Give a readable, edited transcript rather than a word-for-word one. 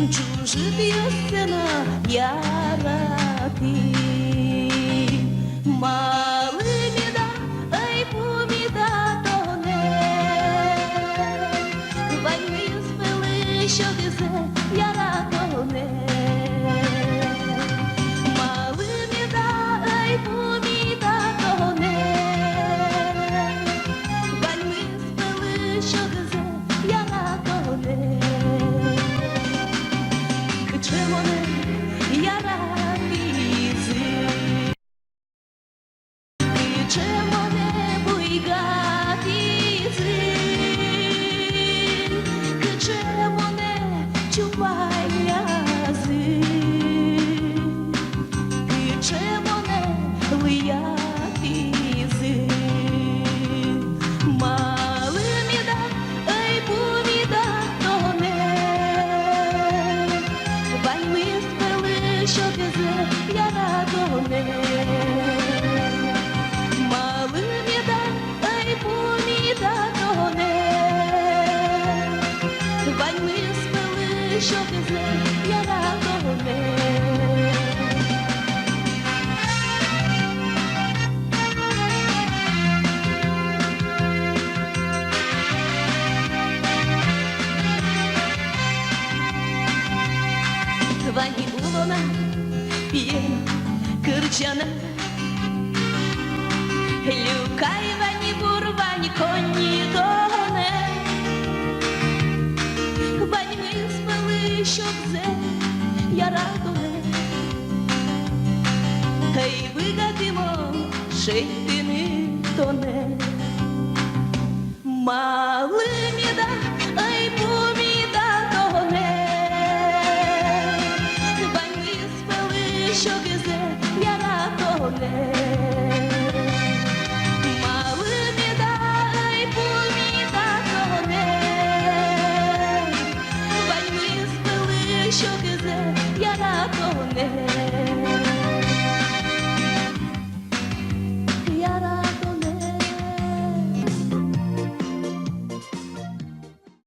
Çocuk yarati malımda ay bumida tone Вальми спили, що візе яратоне малымда ay bumida tone Вальми спили, що візе яратоне Кичемоне ярапізи, кичемоне буйгатізи, кичемоне чупайлязи, кичемоне лиятізи. Малиміда, ей буміда тоне, Вальми спили, що візе яратоне малиміда, ей буміда тоне Вальми спили, що візе яратоне Вані улона п'є кирчана Люкай вані бурвані коні тоне Вані ми спали, щоб зе яратоне Ей вигадимо шейтини тоне Малиміда, ей буміда тоне Вані спали, що візе яратоне Малиміда, ей буміда тоне Вані спали, що візе яратоне